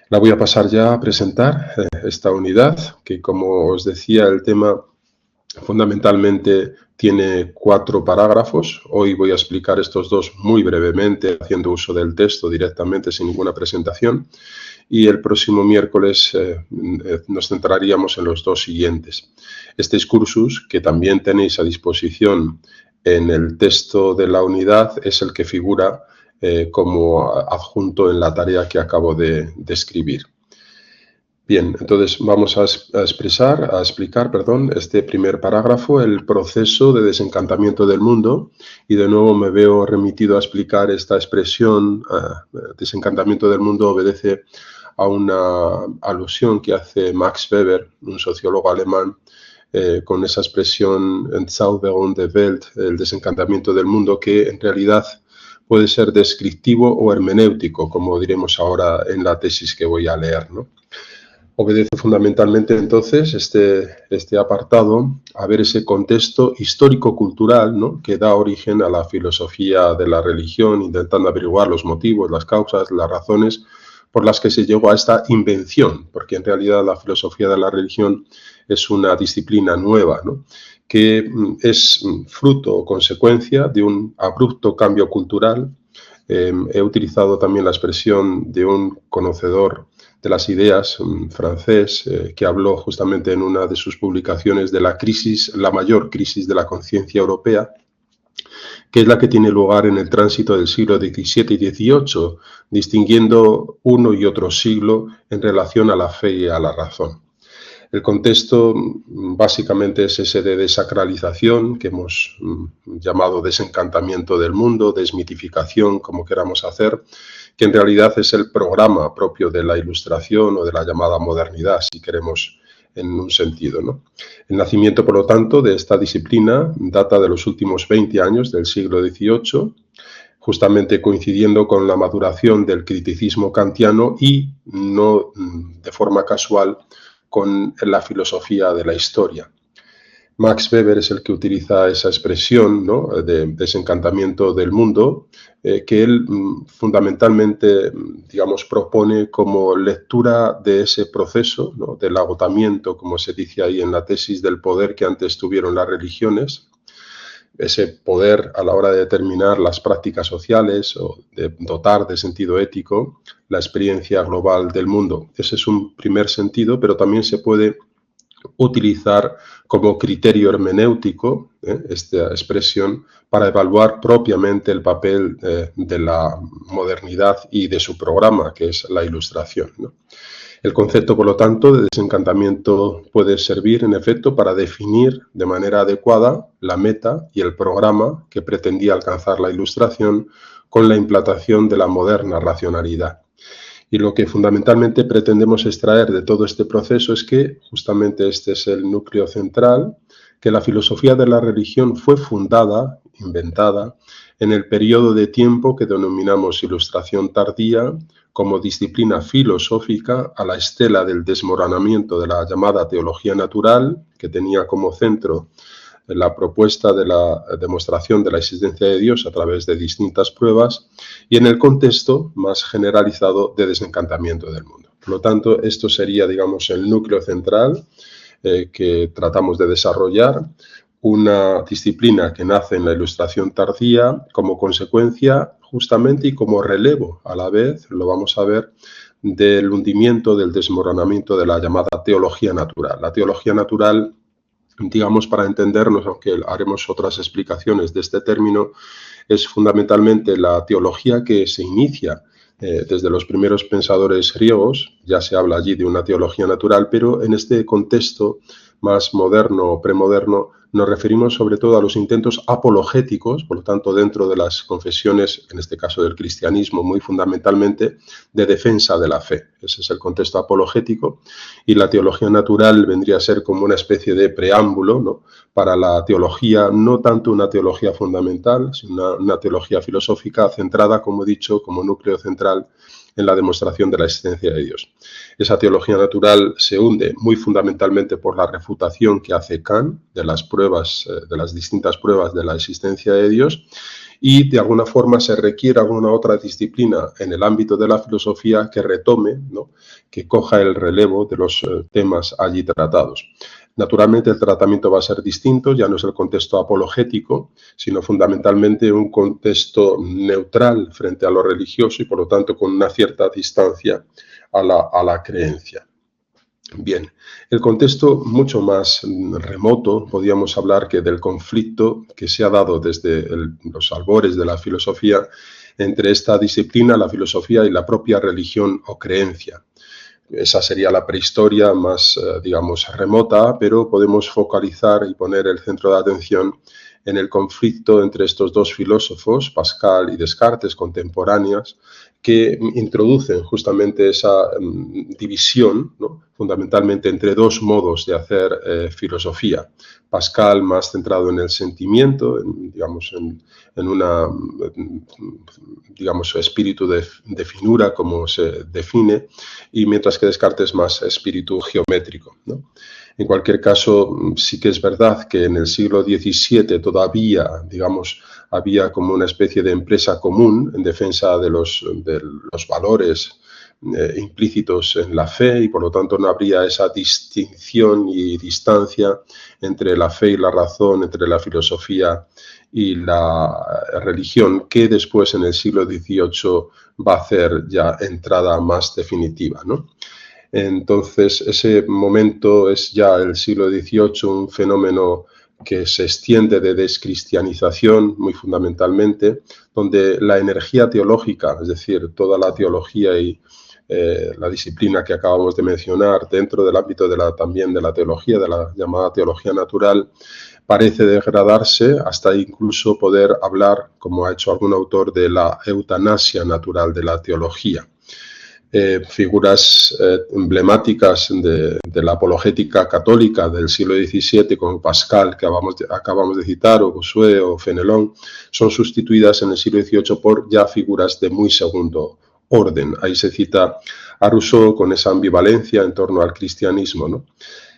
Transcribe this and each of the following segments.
La voy a pasar ya a presentar esta unidad, que como os decía, el tema fundamentalmente tiene 4 parágrafos. Hoy voy a explicar estos 2 muy brevemente, haciendo uso del texto directamente, sin ninguna presentación. Y el próximo miércoles nos centraríamos en los 2 siguientes. Este excursus, que también tenéis a disposición en el texto de la unidad, es el que figura como adjunto en la tarea que acabo de escribir. Bien, entonces vamos a explicar, este primer parágrafo, el proceso de desencantamiento del mundo, y de nuevo me veo remitido a explicar esta expresión. Desencantamiento del mundo obedece a una alusión que hace Max Weber, un sociólogo alemán, con esa expresión Entzauberung der Welt, el desencantamiento del mundo, que en realidad puede ser descriptivo o hermenéutico, como diremos ahora en la tesis que voy a leer, ¿no? Obedece fundamentalmente entonces este apartado a ver ese contexto histórico-cultural, ¿no?, que da origen a la filosofía de la religión, intentando averiguar los motivos, las causas, las razones por las que se llegó a esta invención, porque en realidad la filosofía de la religión es una disciplina nueva, ¿no?, que es fruto o consecuencia de un abrupto cambio cultural. He utilizado también la expresión de un conocedor de las ideas, un francés, que habló justamente en una de sus publicaciones de la crisis, la mayor crisis de la conciencia europea, que es la que tiene lugar en el tránsito del siglo XVII y XVIII, distinguiendo uno y otro siglo en relación a la fe y a la razón. El contexto básicamente es ese de desacralización, que hemos llamado desencantamiento del mundo, desmitificación, como queramos hacer, que en realidad es el programa propio de la Ilustración o de la llamada modernidad, si queremos, en un sentido, ¿no? El nacimiento, por lo tanto, de esta disciplina data de los últimos 20 años del siglo XVIII, justamente coincidiendo con la maduración del criticismo kantiano y, no de forma casual, con la filosofía de la historia. Max Weber es el que utiliza esa expresión, ¿no?, de desencantamiento del mundo, que él fundamentalmente, digamos, propone como lectura de ese proceso, ¿no?, del agotamiento, como se dice ahí en la tesis, del poder que antes tuvieron las religiones, ese poder a la hora de determinar las prácticas sociales o de dotar de sentido ético la experiencia global del mundo. Ese es un primer sentido, pero también se puede utilizar como criterio hermenéutico esta expresión para evaluar propiamente el papel de la modernidad y de su programa, que es la Ilustración, ¿no? El concepto, por lo tanto, de desencantamiento puede servir, en efecto, para definir de manera adecuada la meta y el programa que pretendía alcanzar la Ilustración con la implantación de la moderna racionalidad. Y lo que fundamentalmente pretendemos extraer de todo este proceso es que justamente este es el núcleo central, que la filosofía de la religión fue fundada, inventada, en el periodo de tiempo que denominamos Ilustración tardía, como disciplina filosófica a la estela del desmoronamiento de la llamada teología natural, que tenía como centro la propuesta de la demostración de la existencia de Dios a través de distintas pruebas, y en el contexto más generalizado de desencantamiento del mundo. Por lo tanto, esto sería, digamos, el núcleo central que tratamos de desarrollar, una disciplina que nace en la Ilustración tardía como consecuencia justamente y como relevo a la vez, lo vamos a ver, del hundimiento, del desmoronamiento de la llamada teología natural. La teología natural, digamos, para entendernos, aunque haremos otras explicaciones de este término, es fundamentalmente la teología que se inicia desde los primeros pensadores griegos. Ya se habla allí de una teología natural, pero en este contexto más moderno o premoderno nos referimos sobre todo a los intentos apologéticos, por lo tanto dentro de las confesiones, en este caso del cristianismo muy fundamentalmente, de defensa de la fe. Ese es el contexto apologético, y la teología natural vendría a ser como una especie de preámbulo, ¿no?, para la teología, no tanto una teología fundamental, sino una teología filosófica centrada, como he dicho, como núcleo central en la demostración de la existencia de Dios. Esa teología natural se hunde muy fundamentalmente por la refutación que hace Kant de las pruebas, de las distintas pruebas de la existencia de Dios, y de alguna forma se requiere alguna otra disciplina en el ámbito de la filosofía que retome, ¿no?, que coja el relevo de los temas allí tratados. Naturalmente el tratamiento va a ser distinto, ya no es el contexto apologético, sino fundamentalmente un contexto neutral frente a lo religioso y por lo tanto con una cierta distancia a la creencia. Bien, el contexto mucho más remoto, podríamos hablar que del conflicto que se ha dado desde los albores de la filosofía entre esta disciplina, la filosofía, y la propia religión o creencia. Esa sería la prehistoria más, digamos, remota, pero podemos focalizar y poner el centro de atención en el conflicto entre estos dos filósofos, Pascal y Descartes, contemporáneos, que introducen justamente esa división, ¿no?, fundamentalmente entre dos modos de hacer filosofía. Pascal más centrado en el sentimiento, digamos, en una, digamos, espíritu de finura, como se define, y mientras que Descartes más espíritu geométrico, ¿no? En cualquier caso, sí que es verdad que en el siglo XVII todavía, digamos, había como una especie de empresa común en defensa de los valores implícitos en la fe y por lo tanto no habría esa distinción y distancia entre la fe y la razón, entre la filosofía y la religión, que después en el siglo XVIII va a hacer ya entrada más definitiva, ¿no? Entonces, ese momento es ya el siglo XVIII, un fenómeno que se extiende de descristianización muy fundamentalmente, donde la energía teológica, es decir, toda la teología y la disciplina que acabamos de mencionar dentro del ámbito también de la teología, de la llamada teología natural, parece degradarse hasta incluso poder hablar, como ha hecho algún autor, de la eutanasia natural de la teología. Figuras emblemáticas de la apologética católica del siglo XVII, como Pascal, que acabamos de citar, o Bossuet o Fenelon, son sustituidas en el siglo XVIII por ya figuras de muy segundo orden. Ahí se cita a Rousseau con esa ambivalencia en torno al cristianismo, ¿no?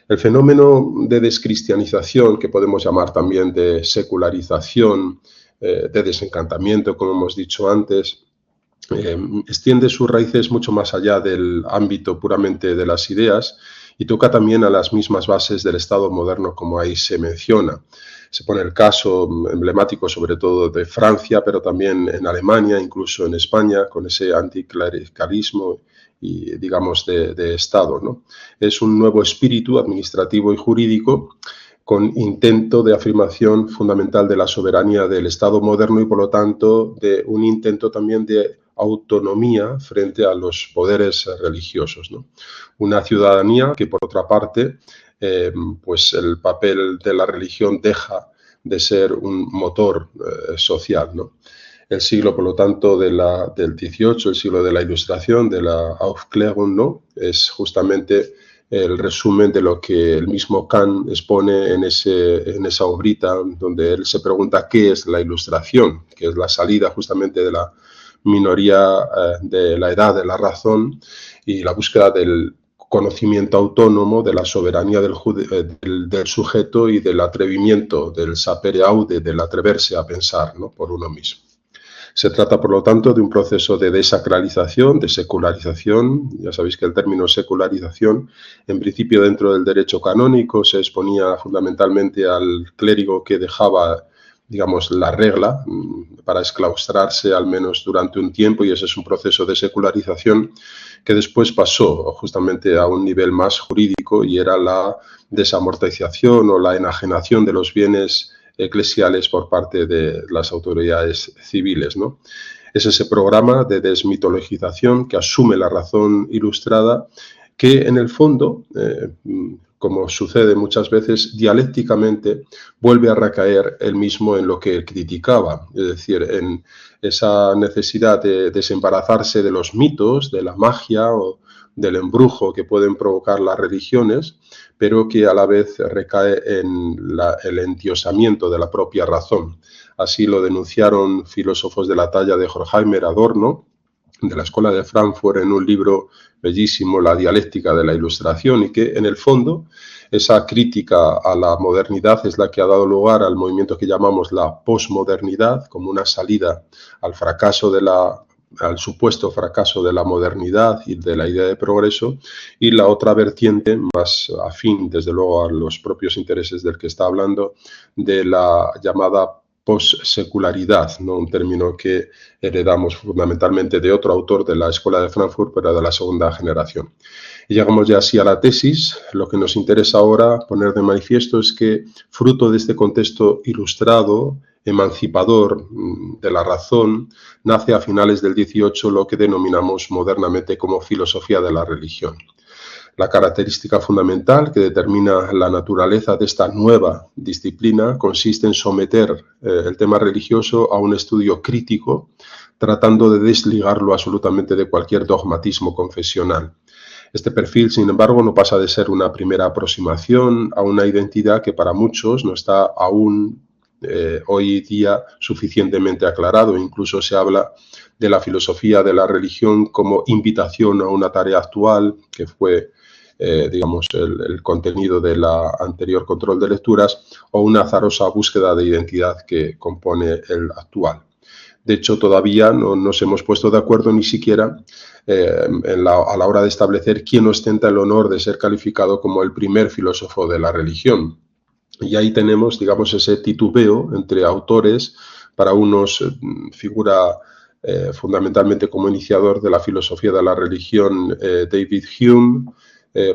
El fenómeno de descristianización, que podemos llamar también de secularización, de desencantamiento, como hemos dicho antes, extiende sus raíces mucho más allá del ámbito puramente de las ideas y toca también a las mismas bases del Estado moderno, como ahí se menciona. Se pone el caso emblemático sobre todo de Francia, pero también en Alemania, incluso en España, con ese anticlericalismo y, digamos, de Estado, ¿no? Es un nuevo espíritu administrativo y jurídico con intento de afirmación fundamental de la soberanía del Estado moderno y, por lo tanto, de un intento también de autonomía frente a los poderes religiosos, ¿no? Una ciudadanía que, por otra parte, pues el papel de la religión deja de ser un motor social, ¿no? El siglo, por lo tanto, del XVIII, el siglo de la Ilustración, de la Aufklärung, ¿no?, es justamente el resumen de lo que el mismo Kant expone en esa obrita, donde él se pregunta qué es la Ilustración, que es la salida justamente de la minoría de la edad de la razón y la búsqueda del conocimiento autónomo, de la soberanía del sujeto y del atrevimiento, del sapere aude, del atreverse a pensar, ¿no?, por uno mismo. Se trata, por lo tanto, de un proceso de desacralización, de secularización. Ya sabéis que el término secularización, en principio dentro del derecho canónico, se exponía fundamentalmente al clérigo que dejaba, digamos, la regla para exclaustrarse al menos durante un tiempo, y ese es un proceso de secularización que después pasó justamente a un nivel más jurídico y era la desamortización o la enajenación de los bienes eclesiales por parte de las autoridades civiles, ¿no? Es ese programa de desmitologización que asume la razón ilustrada, que en el fondo, como sucede muchas veces, dialécticamente vuelve a recaer él mismo en lo que criticaba, es decir, en esa necesidad de desembarazarse de los mitos, de la magia o del embrujo que pueden provocar las religiones, pero que a la vez recae en el endiosamiento de la propia razón. Así lo denunciaron filósofos de la talla de Horkheimer, Adorno, de la Escuela de Frankfurt en un libro bellísimo, La dialéctica de la ilustración, y que en el fondo esa crítica a la modernidad es la que ha dado lugar al movimiento que llamamos la posmodernidad, como una salida al fracaso al supuesto fracaso de la modernidad y de la idea de progreso, y la otra vertiente, más afín desde luego a los propios intereses del que está hablando, de la llamada post-secularidad, ¿no? Un término que heredamos fundamentalmente de otro autor de la Escuela de Frankfurt, pero de la segunda generación. Y llegamos ya así a la tesis. Lo que nos interesa ahora poner de manifiesto es que, fruto de este contexto ilustrado, emancipador de la razón, nace a finales del XVIII lo que denominamos modernamente como filosofía de la religión. La característica fundamental que determina la naturaleza de esta nueva disciplina consiste en someter el tema religioso a un estudio crítico, tratando de desligarlo absolutamente de cualquier dogmatismo confesional. Este perfil, sin embargo, no pasa de ser una primera aproximación a una identidad que para muchos no está aún hoy día suficientemente aclarado. Incluso se habla de la filosofía de la religión como invitación a una tarea actual, que fue digamos, el contenido de la anterior control de lecturas, o una azarosa búsqueda de identidad que compone el actual. De hecho, todavía no nos hemos puesto de acuerdo ni siquiera a la hora de establecer quién ostenta el honor de ser calificado como el primer filósofo de la religión. Y ahí tenemos, digamos, ese titubeo entre autores. Para unos figura fundamentalmente como iniciador de la filosofía de la religión David Hume,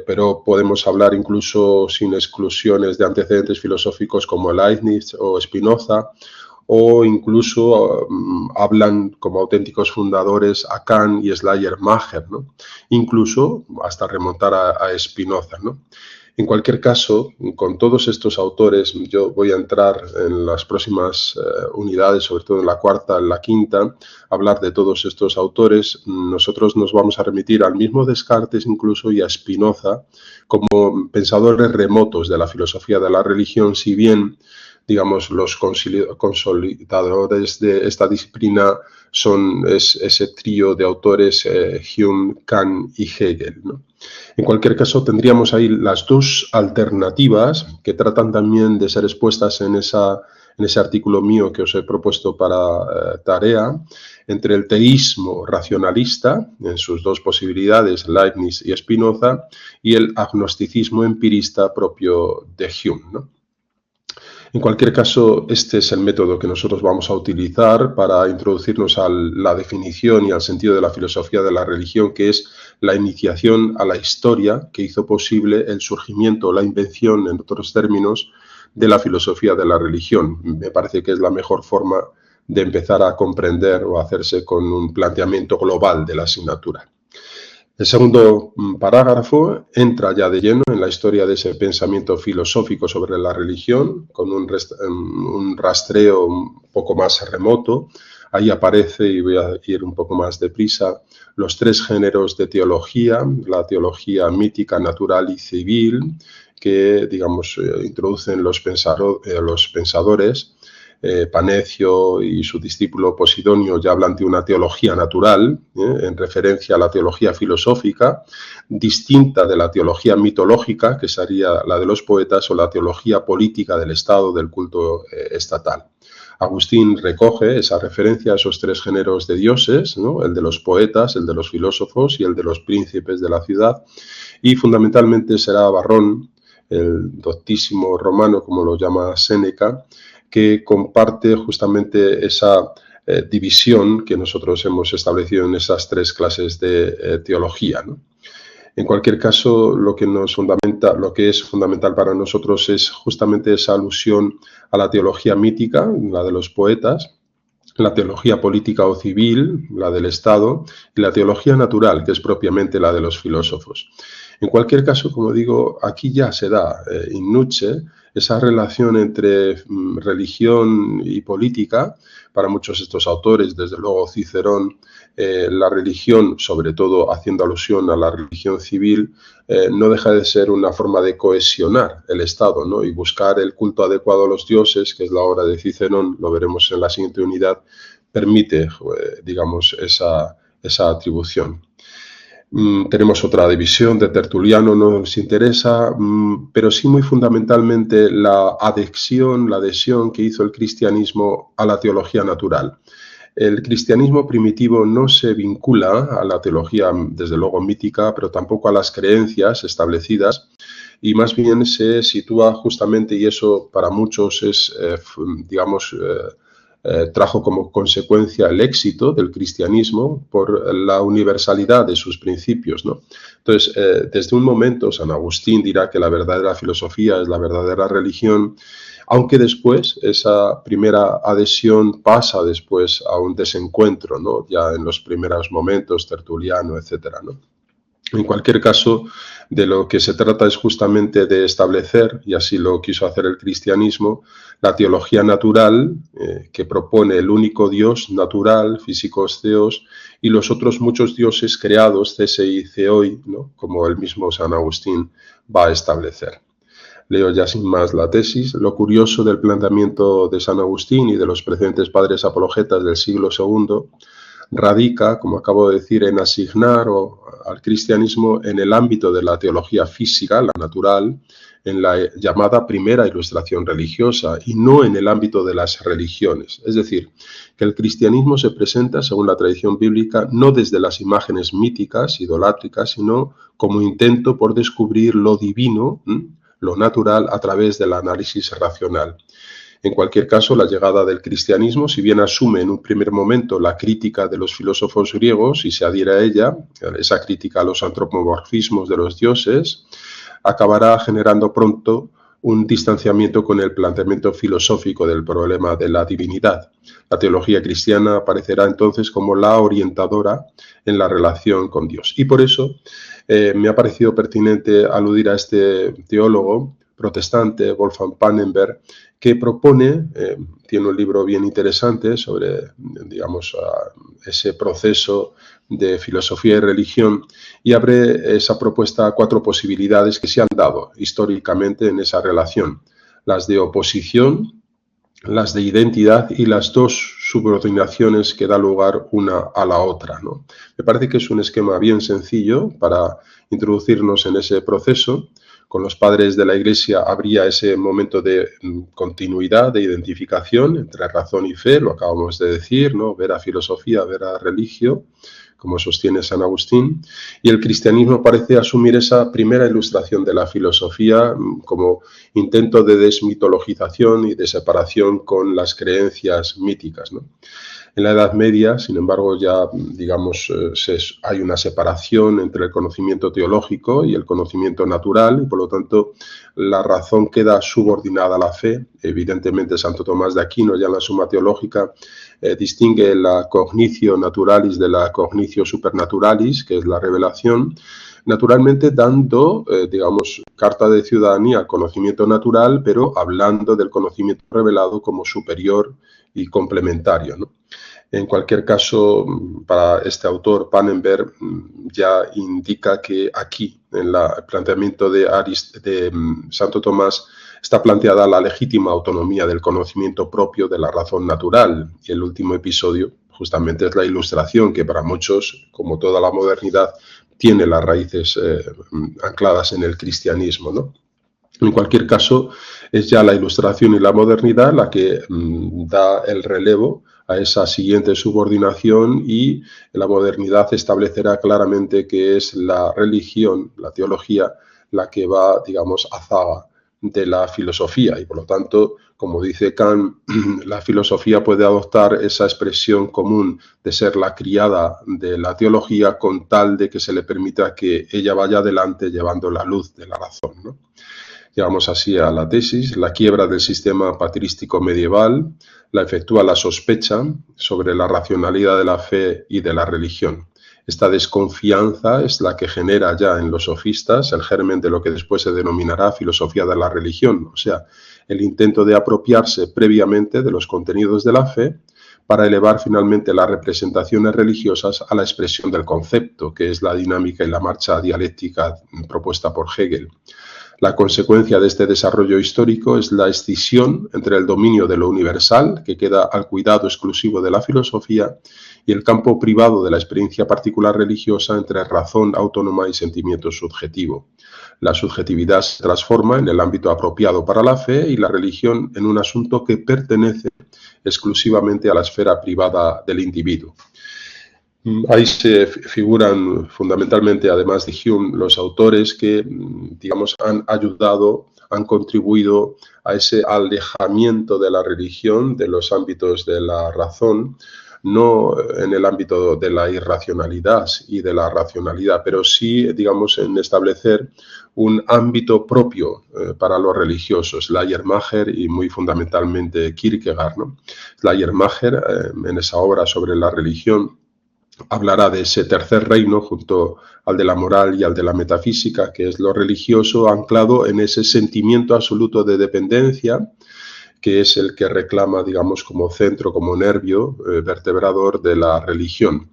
pero podemos hablar incluso sin exclusiones de antecedentes filosóficos como Leibniz o Spinoza, o incluso hablan como auténticos fundadores a Kant y Schleiermacher, ¿no? Incluso hasta remontar a Spinoza, ¿no? En cualquier caso, con todos estos autores, yo voy a entrar en las próximas unidades, sobre todo en la cuarta, en la quinta, a hablar de todos estos autores. Nosotros nos vamos a remitir al mismo Descartes incluso y a Spinoza como pensadores remotos de la filosofía de la religión, si bien, digamos, los consolidadores de esta disciplina son ese trío de autores Hume, Kant y Hegel, ¿no? En cualquier caso, tendríamos ahí las dos alternativas que tratan también de ser expuestas en ese artículo mío que os he propuesto para tarea, entre el teísmo racionalista, en sus dos posibilidades, Leibniz y Spinoza, y el agnosticismo empirista propio de Hume, ¿no? En cualquier caso, este es el método que nosotros vamos a utilizar para introducirnos a la definición y al sentido de la filosofía de la religión, que es la iniciación a la historia que hizo posible el surgimiento, la invención, en otros términos, de la filosofía de la religión. Me parece que es la mejor forma de empezar a comprender o hacerse con un planteamiento global de la asignatura. El segundo parágrafo entra ya de lleno en la historia de ese pensamiento filosófico sobre la religión, con un rastreo un poco más remoto. Ahí aparece, y voy a ir un poco más deprisa, los tres géneros de teología, la teología mítica, natural y civil, que, digamos, introducen los pensadores. Panecio y su discípulo Posidonio ya hablan de una teología natural, en referencia a la teología filosófica, distinta de la teología mitológica, que sería la de los poetas, o la teología política del Estado, del culto estatal. Agustín recoge esa referencia a esos tres géneros de dioses, ¿no? El de los poetas, el de los filósofos y el de los príncipes de la ciudad, y fundamentalmente será Varrón, el doctísimo romano, como lo llama Séneca, que comparte justamente esa división que nosotros hemos establecido en esas tres clases de teología, ¿no? En cualquier caso, lo que es fundamental para nosotros es justamente esa alusión a la teología mítica, la de los poetas, la teología política o civil, la del Estado, y la teología natural, que es propiamente la de los filósofos. En cualquier caso, como digo, aquí ya se da in nuce esa relación entre religión y política. Para muchos de estos autores, desde luego Cicerón, la religión, sobre todo haciendo alusión a la religión civil, no deja de ser una forma de cohesionar el Estado, ¿no? Y buscar el culto adecuado a los dioses, que es la obra de Cicerón, lo veremos en la siguiente unidad, permite, digamos, esa atribución. Tenemos otra división de Tertuliano, no nos interesa, pero sí muy fundamentalmente la adhesión que hizo el cristianismo a la teología natural. El cristianismo primitivo no se vincula a la teología, desde luego, mítica, pero tampoco a las creencias establecidas, y más bien se sitúa justamente, y eso para muchos es, trajo como consecuencia el éxito del cristianismo por la universalidad de sus principios, ¿no? Entonces, desde un momento, San Agustín dirá que la verdadera filosofía es la verdadera religión, aunque después esa primera adhesión pasa después a un desencuentro, ¿no? Ya en los primeros momentos, Tertuliano, etcétera, ¿no? En cualquier caso, de lo que se trata es justamente de establecer, y así lo quiso hacer el cristianismo, la teología natural, que propone el único Dios natural, físicos theos, y los otros muchos dioses creados, thesei theoi, ¿no? Como el mismo San Agustín va a establecer. Leo ya sin más la tesis. Lo curioso del planteamiento de San Agustín y de los precedentes padres apologetas del siglo II radica, como acabo de decir, en asignar al cristianismo en el ámbito de la teología física, la natural, en la llamada primera ilustración religiosa y no en el ámbito de las religiones. Es decir, que el cristianismo se presenta, según la tradición bíblica, no desde las imágenes míticas, idolátricas, sino como intento por descubrir lo divino, lo natural, a través del análisis racional. En cualquier caso, la llegada del cristianismo, si bien asume en un primer momento la crítica de los filósofos griegos y se adhiere a ella, esa crítica a los antropomorfismos de los dioses, acabará generando pronto un distanciamiento con el planteamiento filosófico del problema de la divinidad. La teología cristiana aparecerá entonces como la orientadora en la relación con Dios. Y por eso me ha parecido pertinente aludir a este teólogo protestante, Wolfgang Pannenberg, que propone, tiene un libro bien interesante sobre, digamos, ese proceso de filosofía y religión, y abre esa propuesta a 4 posibilidades que se han dado históricamente en esa relación: las de oposición, las de identidad y las 2 subordinaciones que da lugar una a la otra, ¿no? Me parece que es un esquema bien sencillo para introducirnos en ese proceso. Con los padres de la Iglesia habría ese momento de continuidad, de identificación entre razón y fe, lo acabamos de decir, ¿no? Vera filosofía, vera religio, como sostiene San Agustín, y el cristianismo parece asumir esa primera ilustración de la filosofía como intento de desmitologización y de separación con las creencias míticas, ¿no? En la Edad Media, sin embargo, ya, digamos, hay una separación entre el conocimiento teológico y el conocimiento natural, y por lo tanto la razón queda subordinada a la fe. Evidentemente, Santo Tomás de Aquino, ya en la Suma Teológica, distingue la cognitio naturalis de la cognitio supernaturalis, que es la revelación, naturalmente dando, digamos, carta de ciudadanía al conocimiento natural, pero hablando del conocimiento revelado como superior y complementario, ¿no? En cualquier caso, para este autor, Pannenberg, ya indica que aquí, en el planteamiento de Santo Tomás, está planteada la legítima autonomía del conocimiento propio de la razón natural. Y el último episodio, justamente, es la ilustración que para muchos, como toda la modernidad, tiene las raíces ancladas en el cristianismo, ¿no? En cualquier caso, es ya la Ilustración y la modernidad la que da el relevo a esa siguiente subordinación, y la modernidad establecerá claramente que es la religión, la teología, la que va, digamos, a zaga de la filosofía, y por lo tanto, como dice Kant, la filosofía puede adoptar esa expresión común de ser la criada de la teología con tal de que se le permita que ella vaya adelante llevando la luz de la razón, ¿no? Llegamos así a la tesis: la quiebra del sistema patrístico medieval la efectúa la sospecha sobre la racionalidad de la fe y de la religión. Esta desconfianza es la que genera ya en los sofistas el germen de lo que después se denominará filosofía de la religión, o sea, el intento de apropiarse previamente de los contenidos de la fe para elevar finalmente las representaciones religiosas a la expresión del concepto, que es la dinámica y la marcha dialéctica propuesta por Hegel. La consecuencia de este desarrollo histórico es la escisión entre el dominio de lo universal, que queda al cuidado exclusivo de la filosofía, y el campo privado de la experiencia particular religiosa entre razón autónoma y sentimiento subjetivo. La subjetividad se transforma en el ámbito apropiado para la fe y la religión en un asunto que pertenece exclusivamente a la esfera privada del individuo. Ahí se figuran fundamentalmente, además de Hume, los autores que, digamos, han ayudado, han contribuido a ese alejamiento de la religión de los ámbitos de la razón, no en el ámbito de la irracionalidad y de la racionalidad, pero sí, digamos, en establecer un ámbito propio para los religiosos, Schleiermacher y muy fundamentalmente Kierkegaard, ¿no? Schleiermacher, en esa obra sobre la religión, hablará de ese tercer reino junto al de la moral y al de la metafísica, que es lo religioso anclado en ese sentimiento absoluto de dependencia, que es el que reclama, digamos, como centro, como nervio vertebrador de la religión.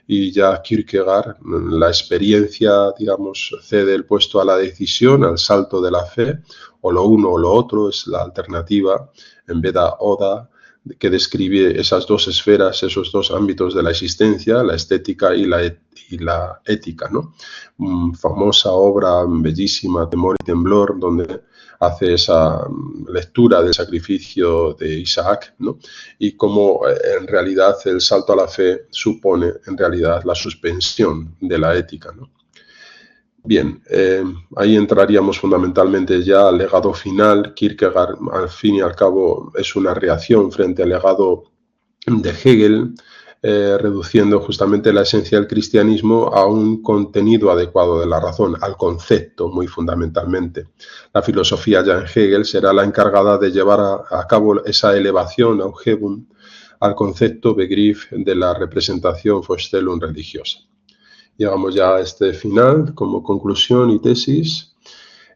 Y ya Kierkegaard, la experiencia, digamos, cede el puesto a la decisión, al salto de la fe, o lo uno o lo otro, es la alternativa, en Veda Oda, que describe esas dos esferas, esos dos ámbitos de la existencia, la estética y la ética, ¿no? Famosa obra bellísima, Temor y Temblor, donde hace esa lectura del sacrificio de Isaac, ¿no? Y cómo en realidad el salto a la fe supone en realidad la suspensión de la ética, ¿no? Bien, ahí entraríamos fundamentalmente ya al legado final. Kierkegaard, al fin y al cabo, es una reacción frente al legado de Hegel, reduciendo justamente la esencia del cristianismo a un contenido adecuado de la razón, al concepto, muy fundamentalmente. La filosofía ya en Hegel será la encargada de llevar a cabo esa elevación, Aufhebung, al concepto Begriff de la representación Vorstellung religiosa. Llegamos ya a este final como conclusión y tesis.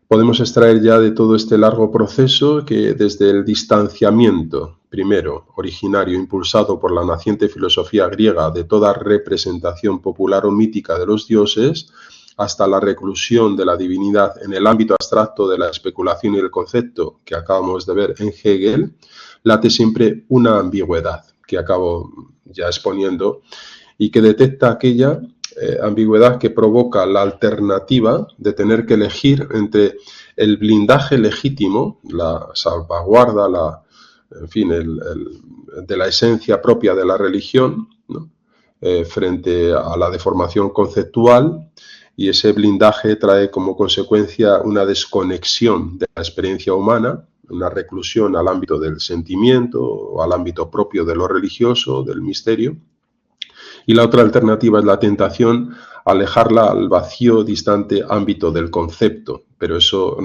Podemos extraer ya de todo este largo proceso que desde el distanciamiento, primero, originario, impulsado por la naciente filosofía griega de toda representación popular o mítica de los dioses, hasta la reclusión de la divinidad en el ámbito abstracto de la especulación y el concepto que acabamos de ver en Hegel, late siempre una ambigüedad que acabo ya exponiendo y que detecta aquella ambigüedad que provoca la alternativa de tener que elegir entre el blindaje legítimo, la salvaguarda, en fin, de la esencia propia de la religión, ¿no? Frente a la deformación conceptual, y ese blindaje trae como consecuencia una desconexión de la experiencia humana, una reclusión al ámbito del sentimiento o al ámbito propio de lo religioso, del misterio. Y la otra alternativa es la tentación a alejarla al vacío, distante ámbito del concepto, pero eso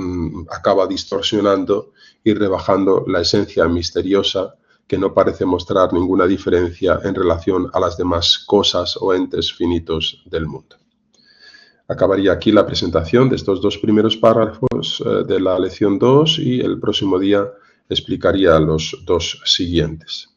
acaba distorsionando y rebajando la esencia misteriosa que no parece mostrar ninguna diferencia en relación a las demás cosas o entes finitos del mundo. Acabaría aquí la presentación de estos dos primeros párrafos de la lección 2 y el próximo día explicaría los dos siguientes.